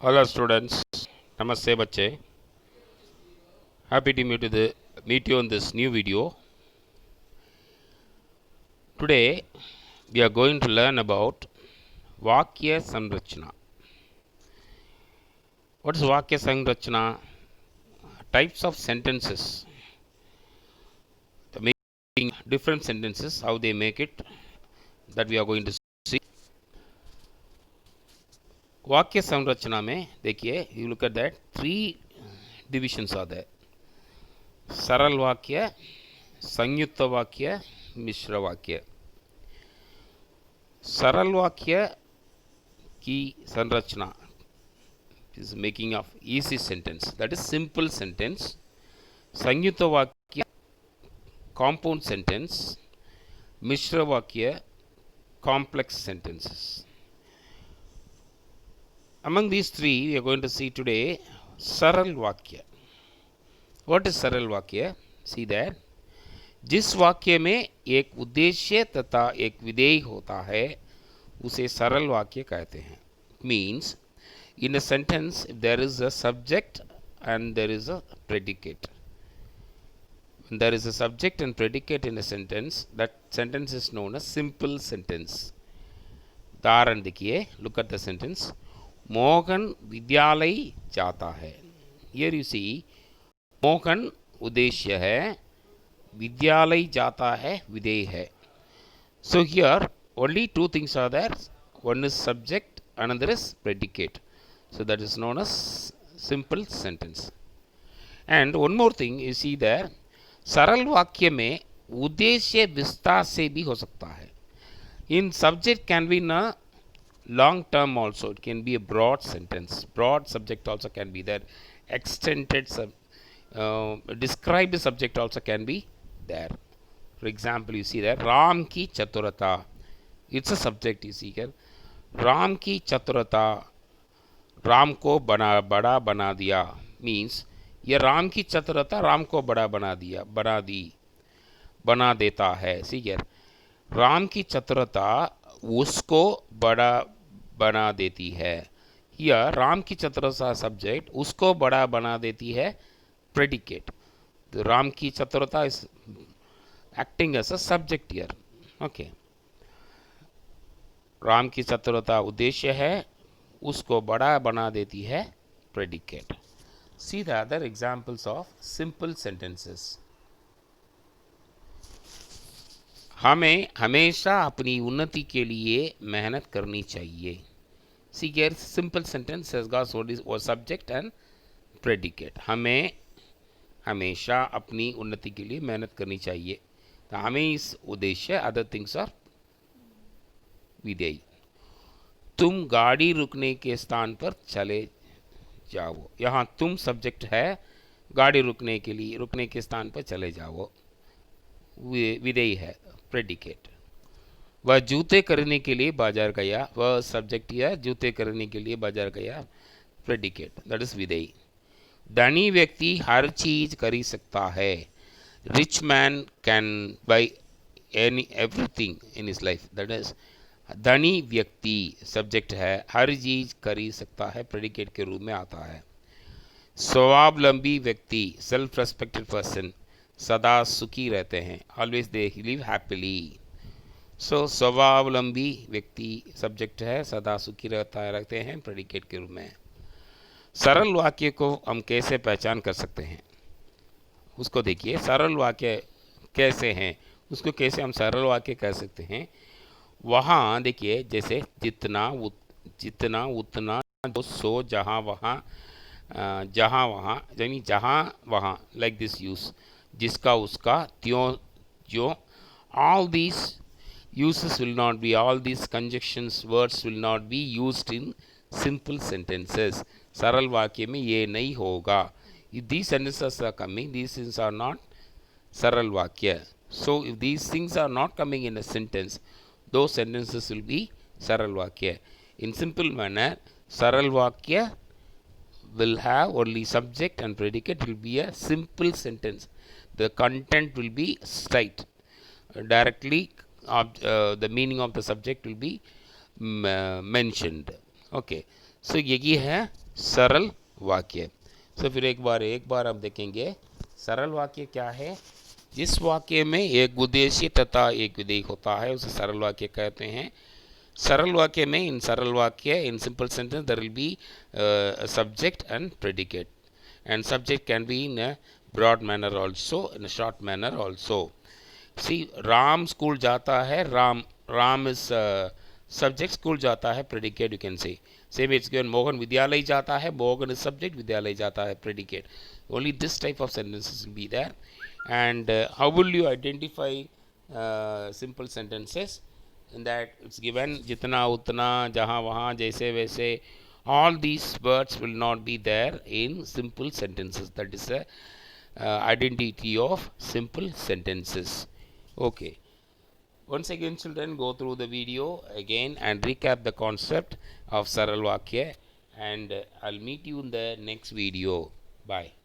Hello students, Namaste बच्चे. Happy to meet you on this new video. Today we are going to learn about Vakya Sanrachana. What is Vakya Sanrachana? Types of sentences. The making different sentences, how they make it, that we are going to see. वाक्य संरचना में देखिए, you look at that, 3 divisions are there. सरल वाक्य, संयुक्त वाक्य, मिश्र वाक्य. सरल वाक्य की संरचना is making of easy sentence, that is simple sentence. संयुक्त वाक्य compound sentence, मिश्र वाक्य complex sentences. Among these 3 we are going to see today सरल वाक्य. What is सरल वाक्य? See that जिस वाक्य में एक उद्देश्य तथा एक विधेय होता है उसे सरल वाक्य कहते हैं. Means in a sentence if there is a subject and there is a predicate. When there is a subject and predicate in a sentence, that sentence is known as simple sentence. उदाहरण देखिए, look at the sentence. Mohan विद्यालय जाता है. Here you see, Mohan उद्देश्य है, विद्यालय जाता है विधेय है. So here only 2 things are there. One is subject, another is predicate. So that is known as simple sentence. And one more thing you see there, सरल वाक्य में उद्देश्य विस्तार से भी हो सकता है. In subject can be in a long term also, it can be a broad sentence. Broad subject also can be there. Extended described subject also can be there. For example, you see there, Ram की चतुरता. It's a subject you see here. Ram की चतुरता राम को बड़ा बना दिया. Means यह राम की चतुरता राम को बड़ा बना देता है. See here, राम की चतुरता उसको बड़ा बना देती है. Here राम की चतुरता subject, उसको बड़ा बना देती है predicate. तो राम की चतुरता is acting as a subject here. Okay. Ram की चतुरता उद्देश्य है, उसको बड़ा बना देती है predicate. See the other examples of simple sentences. हमें हमेशा अपनी उन्नति के लिए मेहनत करनी चाहिए. See here, simple sentence has got what subject and predicate. हमें हमेशा अपनी उन्नति के लिए मेहनत करनी चाहिए. तो हमें इस उद्देश्य, other things are विधेय. तुम गाड़ी रुकने के स्थान पर चले जाओ. यहाँ तुम सब्जेक्ट है, गाड़ी रुकने के स्थान पर चले जाओ विधेय है प्रेडिकेट. वह जूते खरीदने के लिए बाजार गया. वह सब्जेक्ट है, जूते खरीदने के लिए बाजार गया प्रेडिकेट, दैट इज विधेय. धनी व्यक्ति हर चीज खरीद सकता है. Rich man can buy everything in his life, that is धनी व्यक्ति सब्जेक्ट है, हर चीज खरीद सकता है प्रेडिकेट के रूप में आता है. स्वावलंबी व्यक्ति सेल्फ रेस्पेक्टेड पर्सन सदा सुखी रहते हैं. Always they live happily. So स्वावलंबी व्यक्ति सब्जेक्ट है, सदा सुखी रहते हैं प्रेडिकेट के रूप में. सरल वाक्य को हम कैसे पहचान कर सकते हैं उसको देखिए. सरल वाक्य कैसे हैं, उसको कैसे हम सरल वाक्य कह सकते हैं. वहाँ देखिए, जैसे जितना उतना जो सो जहाँ वहाँ यानी जहाँ वहाँ, लाइक दिस यूज, जिसका उसका त्यों जो. all these uses will not be, all these conjunctions words will not be used in simple sentences. सरल वाक्य में ये नहीं होगा. if these sentences are coming, these things are not सरल वाक्य. so if these things are not coming in a sentence, those sentences will be सरल वाक्य. in simple manner, सरल वाक्य will have only subject and predicate. It will be a simple sentence. The content will be straight. Directly the meaning of the subject will be mentioned. Okay. So यही है सरल वाक्य। तो फिर एक बार हम देखेंगे सरल वाक्य क्या है। जिस वाक्य में एक उद्देश्य तथा एक विधेय होता है उसे सरल वाक्य कहते हैं। सरल वाक्य में इन सरल वाक्य in simple sentence there will be subject and predicate, and subject can be in a broad manner also, in a short manner also. See, Ram school जाता है, राम is subject, स्कूल जाता है predicate you can say. Same it's given Mohan विद्यालय जाता है, Mohan is subject, विद्यालय जाता है predicate. Only this type of sentences will be there. And how will you identify simple sentences? In that it's given जितना उतना जहाँ वहाँ जैसे वैसे, all these words will not be there in simple sentences. That is a identity of simple sentences. Okay, once again children, go through the video again and recap the concept of Saral Vakya, and I'll meet you in the next video. Bye.